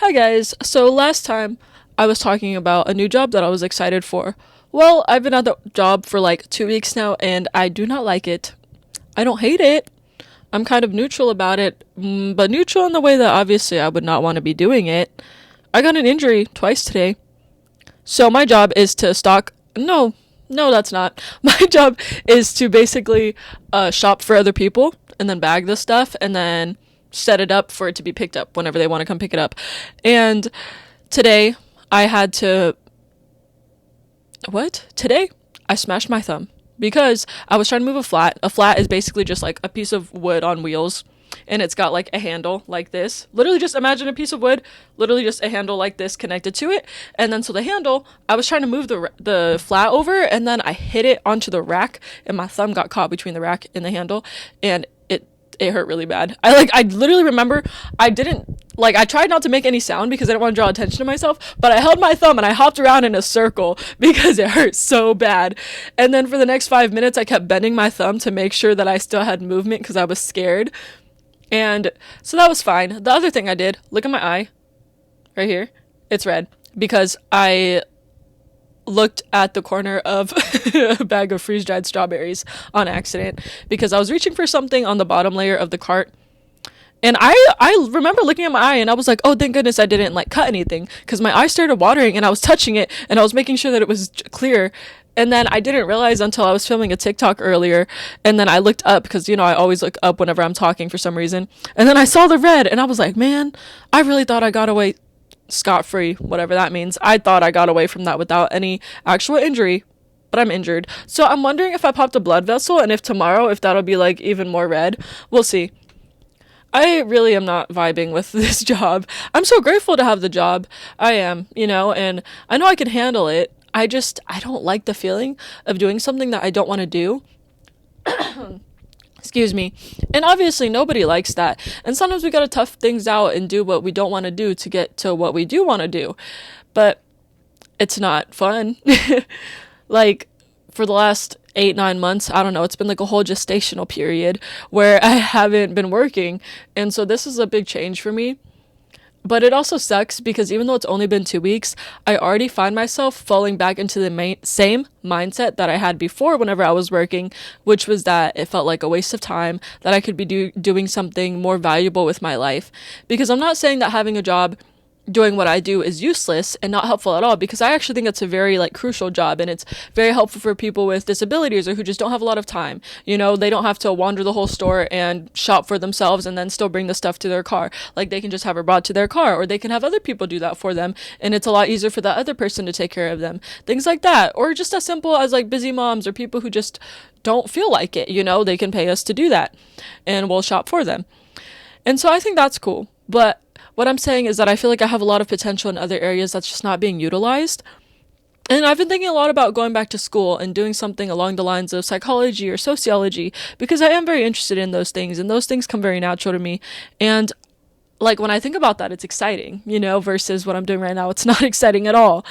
Hi guys, so last time I was talking about a new job that I was excited for. Well, I've been at the job for like 2 weeks now and I do not like it. I don't hate it. I'm kind of neutral about it, but neutral in the way that obviously I would not want to be doing it. I got an injury twice today. So my job is to stock. No, that's not. My job is to basically shop for other people and then bag the stuff and then set it up for it to be picked up whenever they want to come pick it up. And today I had to. What? Today I smashed my thumb because I was trying to move a flat. A flat is basically just like a piece of wood on wheels, and it's got like a handle like this. Literally just imagine a piece of wood, literally just a handle like this connected to it. And then so the handle, I was trying to move the flat over, and then I hit it onto the rack and my thumb got caught between the rack and the handle, and it hurt really bad. I literally remember I tried not to make any sound because I didn't want to draw attention to myself, but I held my thumb and I hopped around in a circle because it hurt so bad. And then for the next 5 minutes I kept bending my thumb to make sure that I still had movement because I was scared. And so that was fine. The other thing I did, look at my eye right here. It's red because I looked at the corner of a bag of freeze-dried strawberries on accident because I was reaching for something on the bottom layer of the cart. And I remember looking at my eye and I was like, oh, thank goodness I didn't like cut anything, because my eye started watering and I was touching it and I was making sure that it was clear. And then I didn't realize until I was filming a TikTok earlier. And then I looked up because, I always look up whenever I'm talking for some reason. And then I saw the red and I was like, man, I really thought I got away scot-free, whatever that means. I thought I got away from that without any actual injury, but I'm injured. So I'm wondering if I popped a blood vessel and if tomorrow, if that'll be like even more red. We'll see. I really am not vibing with this job. I'm so grateful to have the job. I am, and I know I can handle it. I don't like the feeling of doing something that I don't want to do. Excuse me. And obviously nobody likes that. And sometimes we gotta tough things out and do what we don't want to do to get to what we do want to do. But it's not fun. Like, for the last 8-9 months, I don't know, it's been like a whole gestational period where I haven't been working. And so this is a big change for me. But it also sucks because even though it's only been 2 weeks, I already find myself falling back into the same mindset that I had before whenever I was working, which was that it felt like a waste of time, that I could be doing something more valuable with my life. Because I'm not saying that having a job doing what I do is useless and not helpful at all, because I actually think it's a very crucial job, and it's very helpful for people with disabilities or who just don't have a lot of time. They don't have to wander the whole store and shop for themselves and then still bring the stuff to their car. Like, they can just have it brought to their car, or they can have other people do that for them, and it's a lot easier for that other person to take care of them. Things like that. Or just as simple as busy moms or people who just don't feel like it, they can pay us to do that and we'll shop for them. And so I think that's cool. But what I'm saying is that I feel like I have a lot of potential in other areas that's just not being utilized. And I've been thinking a lot about going back to school and doing something along the lines of psychology or sociology, because I am very interested in those things, and those things come very natural to me. And when I think about that, it's exciting, versus what I'm doing right now. It's not exciting at all.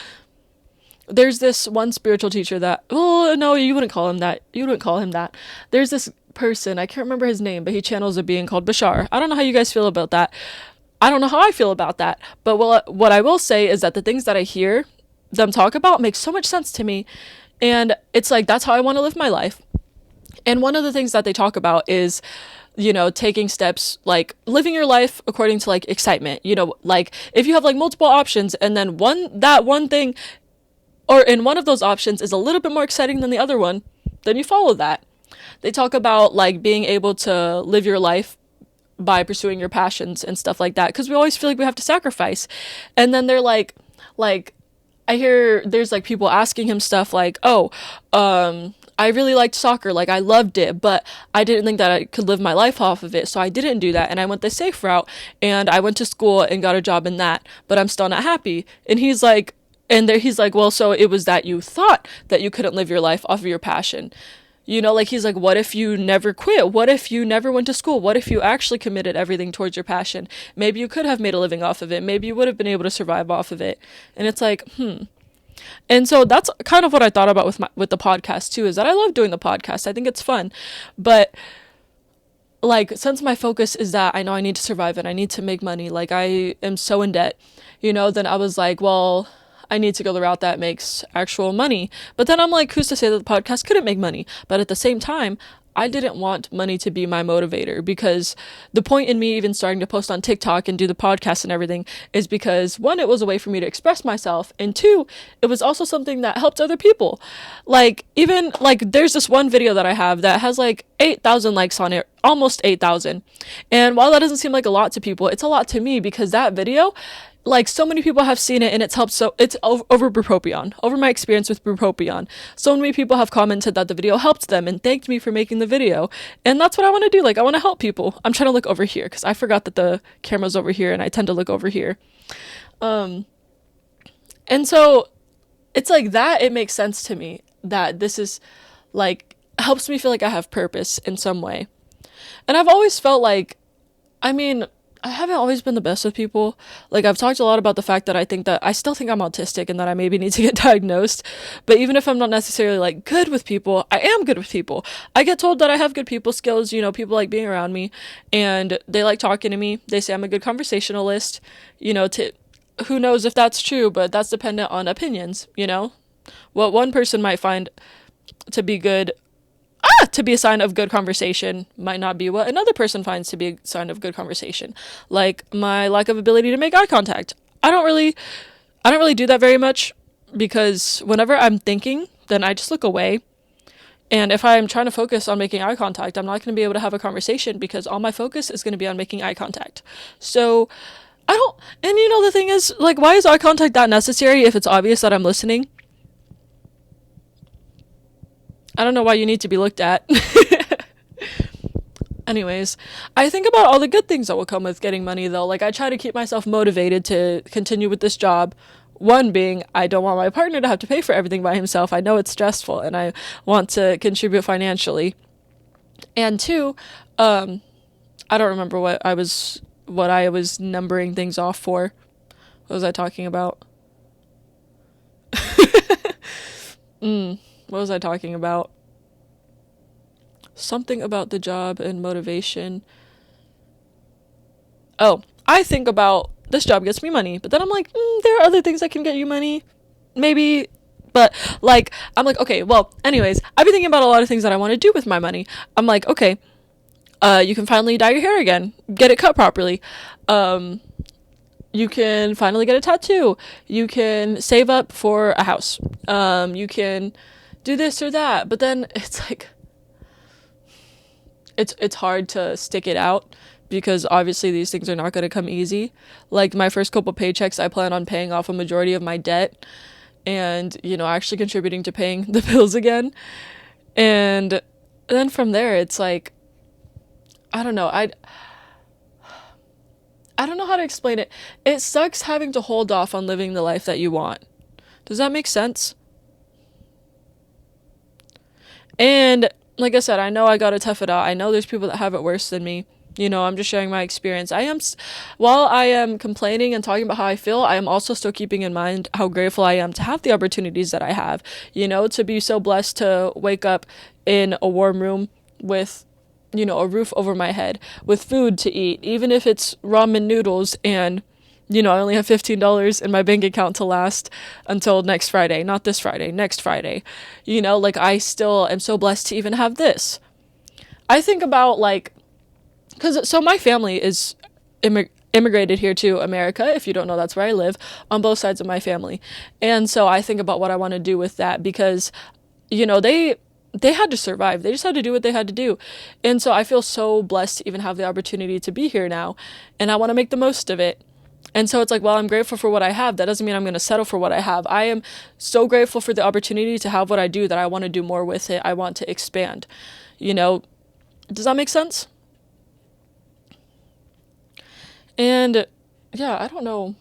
There's this one spiritual teacher that, oh, no, you wouldn't call him that. You wouldn't call him that. There's this person, I can't remember his name, but he channels a being called Bashar. I don't know how you guys feel about that. I don't know how I feel about that, but what I will say is that the things that I hear them talk about make so much sense to me, and it's that's how I want to live my life. And one of the things that they talk about is, taking steps, living your life according to excitement. If you have multiple options, and then one thing, or in one of those options is a little bit more exciting than the other one, then you follow that. They talk about being able to live your life by pursuing your passions and stuff like that, because we always feel like we have to sacrifice. And then they're like I hear there's people asking him stuff I really liked soccer, I loved it, but I didn't think that I could live my life off of it, so I didn't do that, and I went the safe route, and I went to school and got a job in that, but I'm still not happy. And he's like, well, so it was that you thought that you couldn't live your life off of your passion. He's like, what if you never quit? What if you never went to school? What if you actually committed everything towards your passion? Maybe you could have made a living off of it. Maybe you would have been able to survive off of it. And it's And so that's kind of what I thought about with the podcast too, is that I love doing the podcast. I think it's fun. But like, since my focus is that I know I need to survive and I need to make money, like I am so in debt, then I was like, well, I need to go the route that makes actual money. But then I'm like, who's to say that the podcast couldn't make money? But at the same time, I didn't want money to be my motivator, because the point in me even starting to post on TikTok and do the podcast and everything is because, one, it was a way for me to express myself, and two, it was also something that helped other people. Like, even like there's this one video that I have that has like 8,000 likes on it, almost 8,000. And while that doesn't seem like a lot to people, it's a lot to me, because that video, like, so many people have seen it and it's helped. So it's over bupropion, over my experience with bupropion. So many people have commented that the video helped them and thanked me for making the video. And that's what I want to do. Like, I want to help people. I'm trying to look over here because I forgot that the camera's over here and I tend to look over here. And so it's like that. It makes sense to me that this is like, helps me feel like I have purpose in some way. And I've always felt like, I mean, I haven't always been the best with people. Like, I've talked a lot about the fact that I still think I'm autistic and that I maybe need to get diagnosed. But even if I'm not necessarily like good with people, I am good with people. I get told that I have good people skills. People like being around me and they like talking to me. They say I'm a good conversationalist. Who knows if that's true, but that's dependent on opinions. What one person might find to be good, to be a sign of good conversation might not be what another person finds to be a sign of good conversation. Like my lack of ability to make eye contact. I don't really do that very much, because whenever I'm thinking, then I just look away. And if I'm trying to focus on making eye contact, I'm not going to be able to have a conversation, because all my focus is going to be on making eye contact. So I don't, and the thing is, like, why is eye contact that necessary if it's obvious that I'm listening? I don't know why you need to be looked at. Anyways, I think about all the good things that will come with getting money, though. Like, I try to keep myself motivated to continue with this job. One being, I don't want my partner to have to pay for everything by himself. I know it's stressful, and I want to contribute financially. And two, I don't remember what I was numbering things off for. What was I talking about? What was I talking about? Something about the job and motivation. Oh, I think about this job gets me money, but then I'm like, there are other things that can get you money. Maybe. But like, I'm like, okay, well, anyways, I've been thinking about a lot of things that I want to do with my money. I'm like, okay, you can finally dye your hair again. Get it cut properly. You can finally get a tattoo. You can save up for a house. You can do this or that. But then it's like, it's hard to stick it out, because obviously these things are not going to come easy. Like, my first couple paychecks, I plan on paying off a majority of my debt and, actually contributing to paying the bills again. And then from there, it's like, I don't know. I don't know how to explain it. It sucks having to hold off on living the life that you want. Does that make sense? And like I said, I know I gotta tough it out. I know there's people that have it worse than me. I'm just sharing my experience. While I am complaining and talking about how I feel, I am also still keeping in mind how grateful I am to have the opportunities that I have. To be so blessed to wake up in a warm room with, a roof over my head, with food to eat, even if it's ramen noodles, and I only have $15 in my bank account to last until next Friday. Not this Friday, next Friday. Like, I still am so blessed to even have this. I think about, like, so my family is immigrated here to America. If you don't know, that's where I live, on both sides of my family. And so I think about what I want to do with that, because, they had to survive. They just had to do what they had to do. And so I feel so blessed to even have the opportunity to be here now. And I want to make the most of it. And so it's like, well, I'm grateful for what I have. That doesn't mean I'm going to settle for what I have. I am so grateful for the opportunity to have what I do that I want to do more with it. I want to expand. Does that make sense? And yeah, I don't know.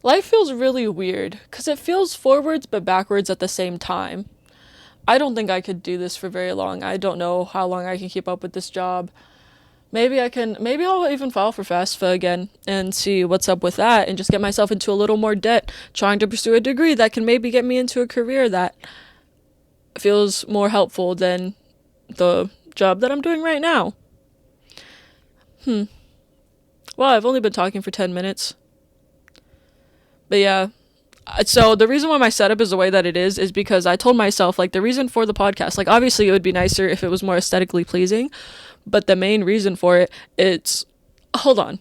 Life feels really weird because it feels forwards but backwards at the same time. I don't think I could do this for very long. I don't know how long I can keep up with this job. Maybe I'll even file for FAFSA again and see what's up with that, and just get myself into a little more debt, trying to pursue a degree that can maybe get me into a career that feels more helpful than the job that I'm doing right now. Well, I've only been talking for 10 minutes. But yeah, so the reason why my setup is the way that it is because I told myself, like, the reason for the podcast, like, obviously it would be nicer if it was more aesthetically pleasing, but the main reason for it, hold on,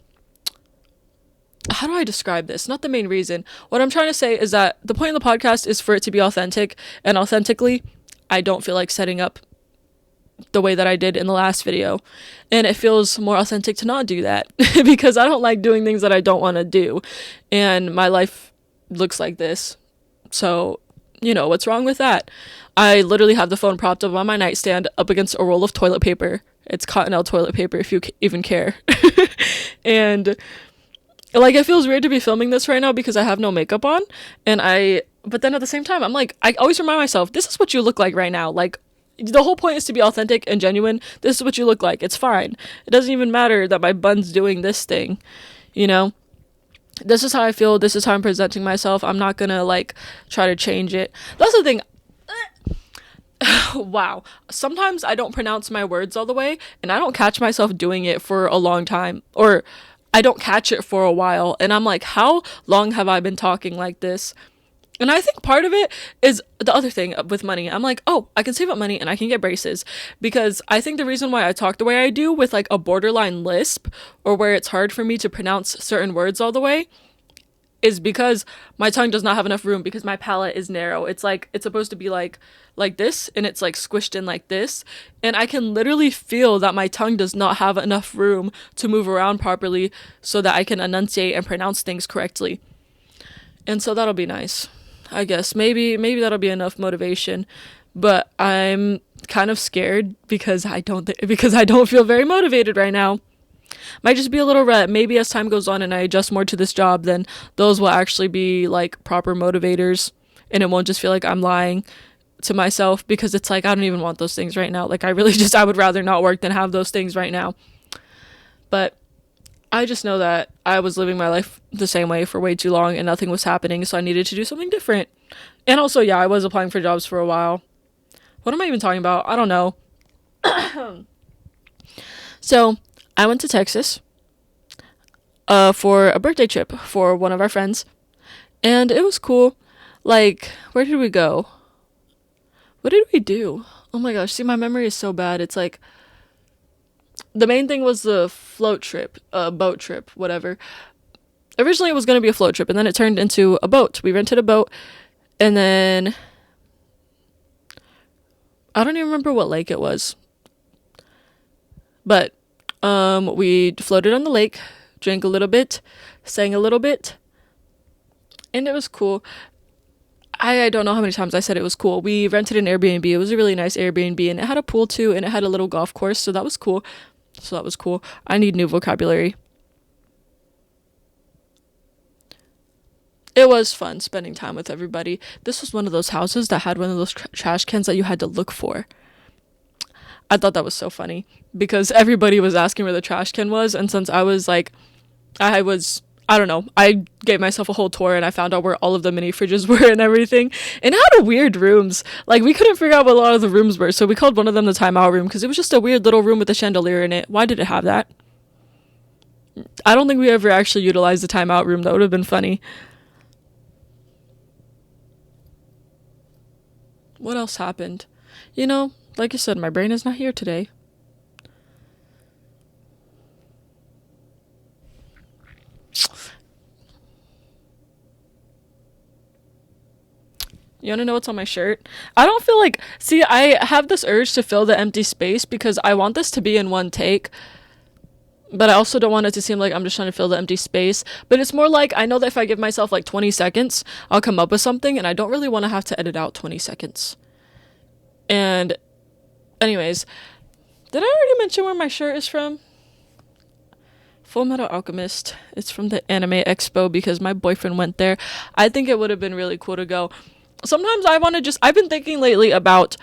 how do I describe this? Not the main reason. What I'm trying to say is that the point of the podcast is for it to be authentic, and authentically, I don't feel like setting up the way that I did in the last video, and it feels more authentic to not do that because I don't like doing things that I don't want to do, and my life looks like this. So, what's wrong with that? I literally have the phone propped up on my nightstand up against a roll of toilet paper. It's Cottonelle toilet paper, if you even care. And like, it feels weird to be filming this right now because I have no makeup on, but then at the same time, I'm like, I always remind myself, this is what you look like right now. Like, the whole point is to be authentic and genuine. This is what you look like. It's fine. It doesn't even matter that my bun's doing this thing, This is how I feel. This is how I'm presenting myself. I'm not gonna, like, try to change it. That's the thing. Wow. Sometimes I don't pronounce my words all the way, and I don't catch myself doing it for a long time. Or I don't catch it for a while. And I'm like, how long have I been talking like this? And I think part of it is the other thing with money. I'm like, oh, I can save up money and I can get braces. Because I think the reason why I talk the way I do with, like, a borderline lisp, or where it's hard for me to pronounce certain words all the way, is because my tongue does not have enough room, because my palate is narrow. It's like, it's supposed to be like this, and it's like squished in like this. And I can literally feel that my tongue does not have enough room to move around properly so that I can enunciate and pronounce things correctly. And so that'll be nice. I guess maybe that'll be enough motivation, but I'm kind of scared because I don't feel very motivated right now. Might just be a little rut. Maybe as time goes on and I adjust more to this job, then those will actually be, like, proper motivators, and it won't just feel like I'm lying to myself, because it's like, I don't even want those things right now. Like, I would rather not work than have those things right now. But I just know that I was living my life the same way for way too long and nothing was happening, so I needed to do something different. And also, yeah, I was applying for jobs for a while. What am I even talking about? I don't know. So, I went to Texas for a birthday trip for one of our friends, and it was cool. Like, where did we go? What did we do? Oh my gosh, see, my memory is so bad. It's like, the main thing was the boat trip, whatever. Originally, it was going to be a float trip, and then it turned into a boat. We rented a boat, and then I don't even remember what lake it was. But we floated on the lake, drank a little bit, sang a little bit, and it was cool. I don't know how many times I said it was cool. We rented an Airbnb. It was a really nice Airbnb, and it had a pool too, and it had a little golf course, so that was cool. I need new vocabulary. It was fun spending time with everybody. This was one of those houses that had one of those trash cans that you had to look for. I thought that was so funny because everybody was asking where the trash can was, and since I was like, I don't know, I gave myself a whole tour and I found out where all of the mini fridges were and everything. And it had weird rooms. Like, we couldn't figure out what a lot of the rooms were, so we called one of them the timeout room because it was just a weird little room with a chandelier in it. Why did it have that? I don't think we ever actually utilized the timeout room. That would have been funny. What else happened? Like I said, my brain is not here today. You want to know what's on my shirt? I don't feel like... See, I have this urge to fill the empty space because I want this to be in one take. But I also don't want it to seem like I'm just trying to fill the empty space. But it's more like, I know that if I give myself like 20 seconds, I'll come up with something, and I don't really want to have to edit out 20 seconds. And anyways, did I already mention where my shirt is from? Full Metal Alchemist. It's from the Anime Expo because my boyfriend went there. I think it would have been really cool to go. Sometimes I've been thinking lately about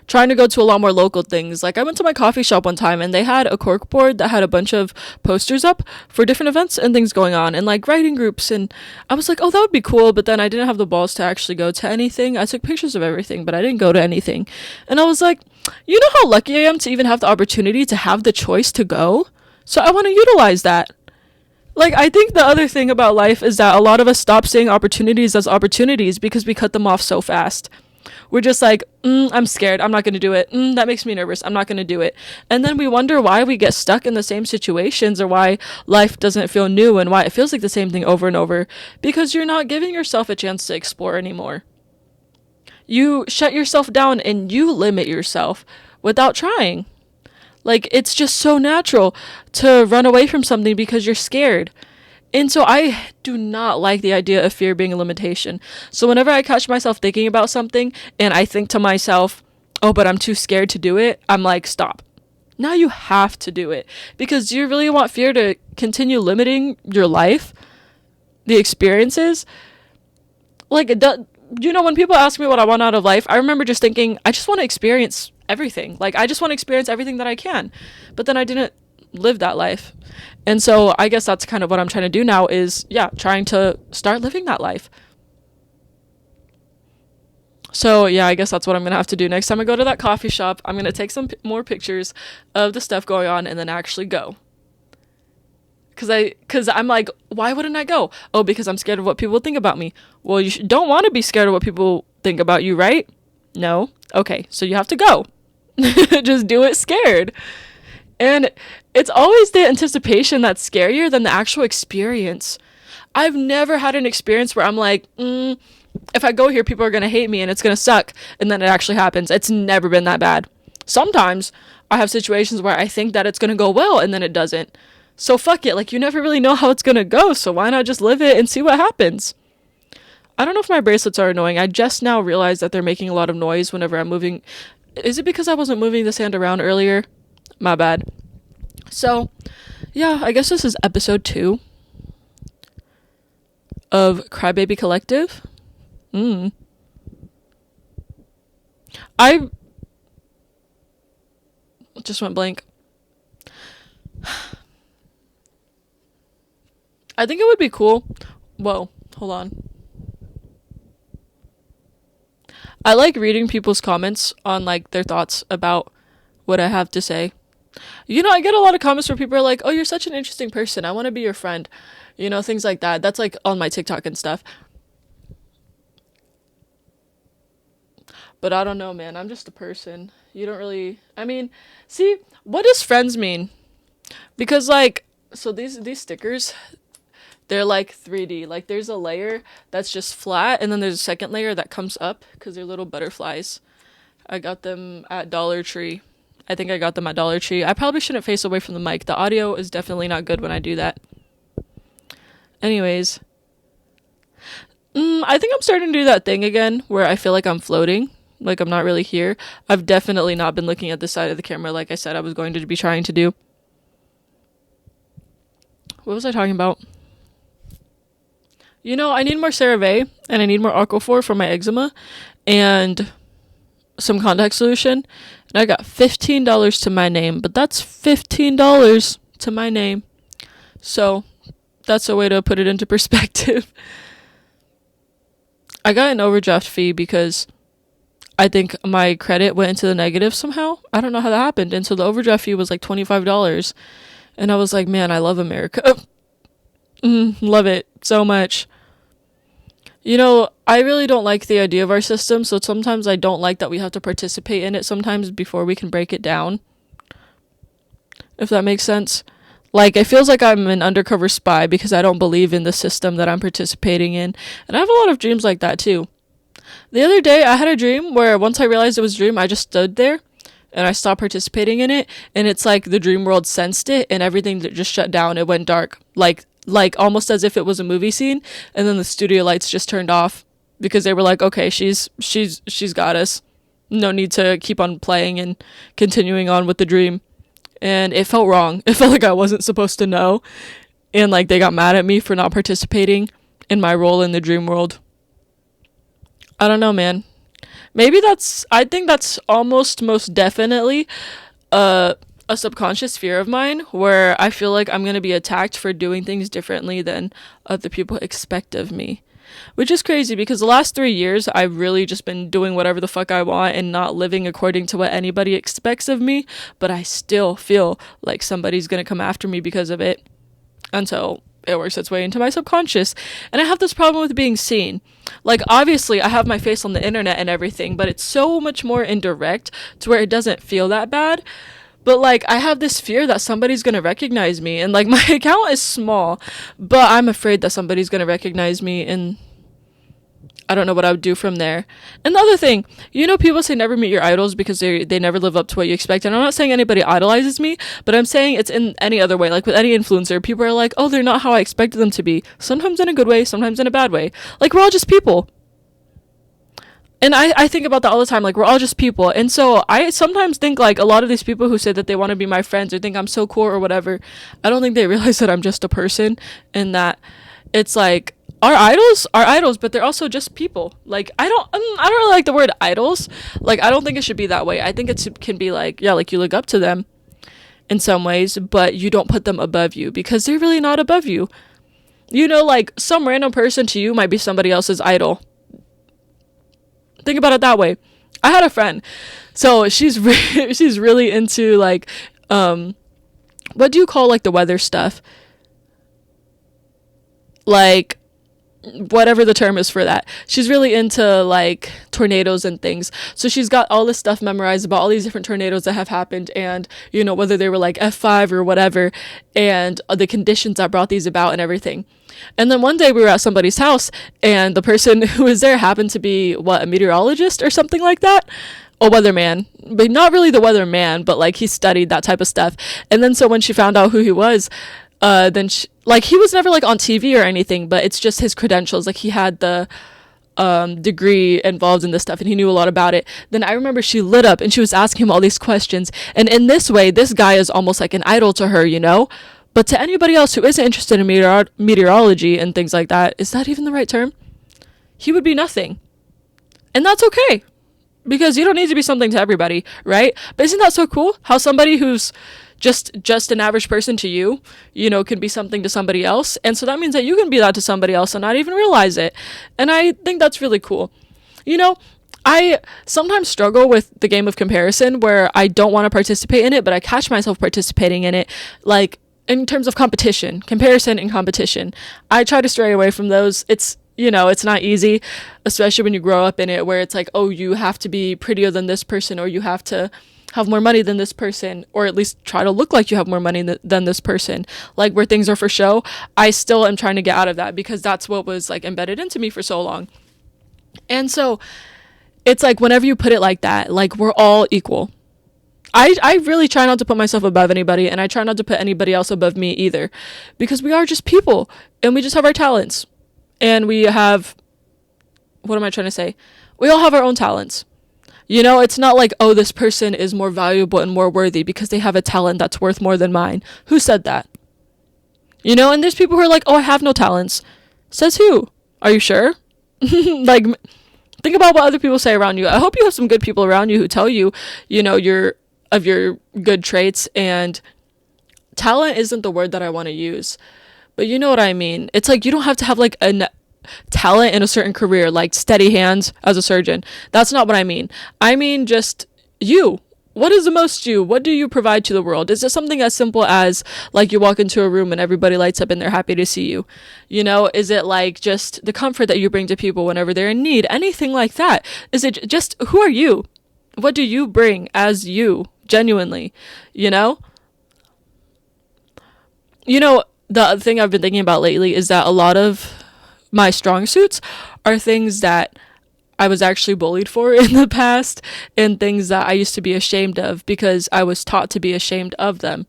trying to go to a lot more local things. Like I went to my coffee shop one time and they had a cork board that had a bunch of posters up for different events and things going on and like writing groups, and I was like, oh, that would be cool, but then I didn't have the balls to actually go to anything. I took pictures of everything, but I didn't go to anything. And I was like, you know how lucky I am to even have the opportunity to have the choice to go? So I want to utilize that. Like, I think the other thing about life is that a lot of us stop seeing opportunities as opportunities because we cut them off so fast. We're just like, I'm scared. I'm not going to do it. That makes me nervous. I'm not going to do it. And then we wonder why we get stuck in the same situations or why life doesn't feel new and why it feels like the same thing over and over, because you're not giving yourself a chance to explore anymore. You shut yourself down and you limit yourself without trying. Like, it's just so natural to run away from something because you're scared. And so I do not like the idea of fear being a limitation. So whenever I catch myself thinking about something and I think to myself, oh, but I'm too scared to do it, I'm like, stop. Now you have to do it. Because do you really want fear to continue limiting your life? The experiences? Like, when people ask me what I want out of life, I remember just thinking, I just want to experience everything. Like, I just want to experience everything that I can. But then I didn't live that life. And so I guess that's kind of what I'm trying to do now is, trying to start living that life. So, I guess that's what I'm going to have to do. Next time I go to that coffee shop, I'm going to take some more pictures of the stuff going on and then actually go. Because I'm like, why wouldn't I go? Oh, because I'm scared of what people think about me. Well, you don't want to be scared of what people think about you, right? No? Okay, so you have to go. Just do it scared. And it's always the anticipation that's scarier than the actual experience. I've never had an experience where I'm like, if I go here, people are going to hate me and it's going to suck. And then it actually happens. It's never been that bad. Sometimes I have situations where I think that it's going to go well and then it doesn't. So fuck it. Like, you never really know how it's going to go. So why not just live it and see what happens? I don't know if my bracelets are annoying. I just now realized that they're making a lot of noise whenever I'm moving. Is it because I wasn't moving the sand around earlier? My bad. So, I guess this is episode 2 of Crybaby Collective. I just went blank. I think it would be cool. Whoa, hold on. I like reading people's comments on, like, their thoughts about what I have to say. I get a lot of comments where people are like, oh, you're such an interesting person. I want to be your friend. Things like that. That's, like, on my TikTok and stuff. But I don't know, man. I'm just a person. You don't really... see, what does friends mean? Because, like... So these stickers... They're like 3D. Like, there's a layer that's just flat, and then there's a second layer that comes up because they're little butterflies. I got them at Dollar Tree. I think I got them at Dollar Tree. I probably shouldn't face away from the mic. The audio is definitely not good when I do that. Anyways. I think I'm starting to do that thing again where I feel like I'm floating. Like, I'm not really here. I've definitely not been looking at the side of the camera like I said I was going to be trying to do. What was I talking about? I need more CeraVe, and I need more Aquaphor for my eczema, and some contact solution, and I got $15 to my name, but that's $15 to my name, so that's a way to put it into perspective. I got an overdraft fee because I think my credit went into the negative somehow. I don't know how that happened, and so the overdraft fee was like $25, and I was like, man, I love America. Love it so much. I really don't like the idea of our system, so sometimes I don't like that we have to participate in it sometimes before we can break it down. If that makes sense. Like, it feels like I'm an undercover spy because I don't believe in the system that I'm participating in. And I have a lot of dreams like that too. The other day, I had a dream where once I realized it was a dream, I just stood there and I stopped participating in it. And it's like the dream world sensed it and everything just shut down. It went dark. Like almost as if it was a movie scene, and then the studio lights just turned off because they were like, okay, she's got us. No need to keep on playing and continuing on with the dream. And it felt wrong. It felt like I wasn't supposed to know. And like they got mad at me for not participating in my role in the dream world. I don't know, man. Maybe I think that's almost most definitely a subconscious fear of mine where I feel like I'm going to be attacked for doing things differently than other people expect of me. Which is crazy because the last 3 years I've really just been doing whatever the fuck I want and not living according to what anybody expects of me, but I still feel like somebody's going to come after me because of it until it works its way into my subconscious. And I have this problem with being seen. Like, obviously I have my face on the internet and everything, but it's so much more indirect to where it doesn't feel that bad. But like, I have this fear that somebody's gonna recognize me, and like, my account is small, but I'm afraid that somebody's gonna recognize me, and I don't know what I would do from there. And the other thing, people say never meet your idols because they never live up to what you expect. And I'm not saying anybody idolizes me, but I'm saying it's in any other way. Like with any influencer, people are like, oh, they're not how I expected them to be. Sometimes in a good way, sometimes in a bad way. Like, we're all just people. And I think about that all the time. Like, we're all just people. And so I sometimes think like a lot of these people who say that they want to be my friends or think I'm so cool or whatever, I don't think they realize that I'm just a person, and that it's like, our idols are idols, but they're also just people. Like, I don't really like the word idols. Like, I don't think it should be that way. I think it can be like, yeah, like, you look up to them in some ways, but you don't put them above you because they're really not above you. Like, some random person to you might be somebody else's idol. Think about it that way. I had a friend, so she's she's really into like, what do you call like the weather stuff? Like, whatever the term is for that. She's really into like tornadoes and things. So she's got all this stuff memorized about all these different tornadoes that have happened, and whether they were like F5 or whatever, and the conditions that brought these about and everything. And then one day we were at somebody's house, and the person who was there happened to be a meteorologist or something like that. A weatherman, but not really the weatherman, but like he studied that type of stuff. And then so when she found out who he was, then like, he was never like on TV or anything, but it's just his credentials. Like, he had the degree involved in this stuff, and he knew a lot about it. Then I remember she lit up and she was asking him all these questions, and in this way this guy is almost like an idol to her, but to anybody else who isn't interested in meteorology and things like that, is that even the right term? He would be nothing. And that's okay, because you don't need to be something to everybody, right? But isn't that so cool how somebody who's just an average person to you, can be something to somebody else. And so that means that you can be that to somebody else and not even realize it. And I think that's really cool. I sometimes struggle with the game of comparison where I don't want to participate in it, but I catch myself participating in it. Like, in terms of comparison and competition, I try to stray away from those. It's not easy, especially when you grow up in it, where it's like, oh, you have to be prettier than this person, or you have to have more money than this person, or at least try to look like you have more money than this person, like where things are for show. I still am trying to get out of that because that's what was like embedded into me for so long. And so it's like, whenever you put it like that, like, we're all equal. I really try not to put myself above anybody, and I try not to put anybody else above me either, because we are just people, and we just have our talents, and we have, what am I trying to say? We all have our own talents. It's not like, oh, this person is more valuable and more worthy because they have a talent that's worth more than mine. Who said that? And there's people who are like, oh, I have no talents. Says who? Are you sure? Like, think about what other people say around you. I hope you have some good people around you who tell you, your good traits. And talent isn't the word that I want to use, but you know what I mean. It's like, you don't have to have like a talent in a certain career, like steady hands as a surgeon. That's not what I mean. I mean, just you. What is the most you? What do you provide to the world? Is it something as simple as like you walk into a room and everybody lights up and they're happy to see you? Is it like just the comfort that you bring to people whenever they're in need? Anything like that? Is it just, who are you? What do you bring as you, genuinely? The other thing I've been thinking about lately is that a lot of my strong suits are things that I was actually bullied for in the past, and things that I used to be ashamed of because I was taught to be ashamed of them.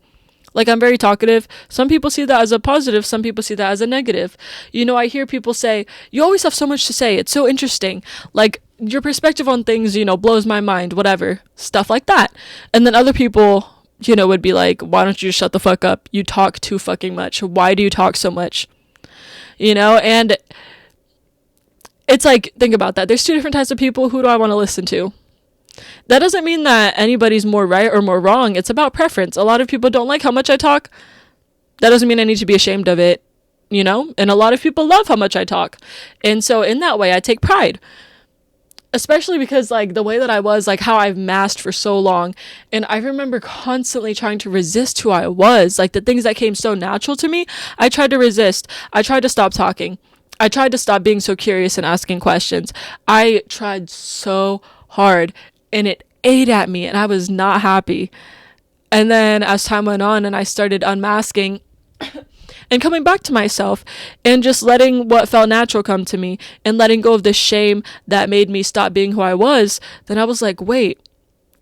Like, I'm very talkative. Some people see that as a positive, some people see that as a negative. I hear people say, you always have so much to say, it's so interesting. Like, your perspective on things, blows my mind, whatever. Stuff like that. And then other people, would be like, why don't you just shut the fuck up? You talk too fucking much. Why do you talk so much? And it's like, think about that. There's two different types of people. Who do I want to listen to? That doesn't mean that anybody's more right or more wrong. It's about preference. A lot of people don't like how much I talk. That doesn't mean I need to be ashamed of it, you know? And a lot of people love how much I talk. And so in that way, I take pride. Especially because, like, the way that I was, like, how I've masked for so long. And I remember constantly trying to resist who I was. Like, the things that came so natural to me, I tried to resist. I tried to stop talking. I tried to stop being so curious and asking questions. I tried so hard, and it ate at me, and I was not happy. And then as time went on and I started unmasking and coming back to myself and just letting what felt natural come to me and letting go of the shame that made me stop being who I was, then I was like, wait,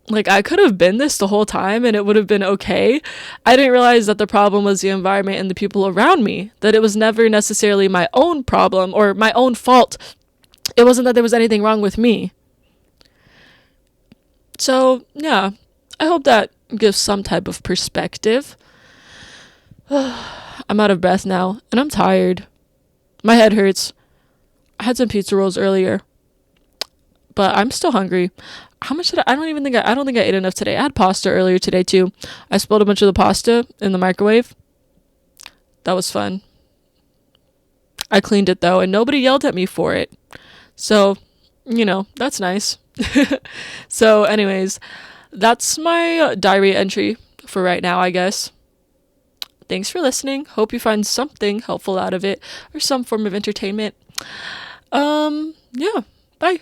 like, I could have been this the whole time and it would have been okay. I didn't realize that the problem was the environment and the people around me, that it was never necessarily my own problem or my own fault. It wasn't that there was anything wrong with me. So, yeah, I hope that gives some type of perspective. I'm out of breath now, and I'm tired. My head hurts. I had some pizza rolls earlier, but I'm still hungry. How much did I don't think I ate enough today. I had pasta earlier today too. I spilled a bunch of the pasta in the microwave. That was fun. I cleaned it though, and nobody yelled at me for it. So, you know, that's nice. So anyways, that's my diary entry for right now, I guess. Thanks for listening. Hope you find something helpful out of it or some form of entertainment. Yeah, bye.